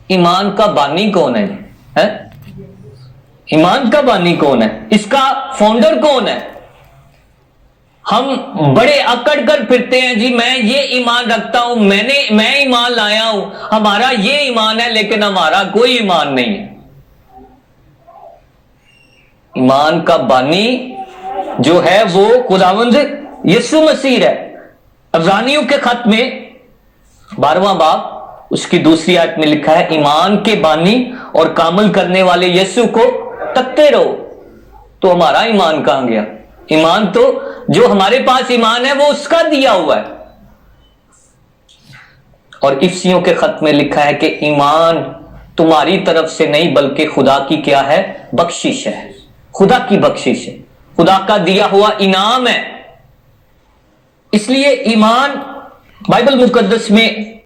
ایمان کا بانی کون ہے؟ ایمان کا بانی کون ہے؟ اس کا فاؤنڈر کون ہے؟ ہم بڑے اکڑ کر پھرتے ہیں جی میں یہ ایمان رکھتا ہوں، میں ایمان لایا ہوں، ہمارا یہ ایمان ہے، لیکن ہمارا کوئی ایمان نہیں ہے۔ ایمان کا بانی جو ہے وہ خداوند یسوع مسیح ہے۔ عبرانیوں کے خط میں 12واں باب اس کی دوسری آیت میں لکھا ہے، ایمان کے بانی اور کامل کرنے والے یسوع کو تکتے رہو۔ تو ہمارا ایمان کہاں گیا؟ ایمان تو جو ہمارے پاس ایمان ہے وہ اس کا دیا ہوا ہے۔ اور افسیوں کے خط میں لکھا ہے کہ ایمان تمہاری طرف سے نہیں بلکہ خدا کی کیا ہے؟ بخشش ہے، خدا کی بخشش ہے، خدا کا دیا ہوا انعام ہے۔ اس لیے ایمان بائبل مقدس میں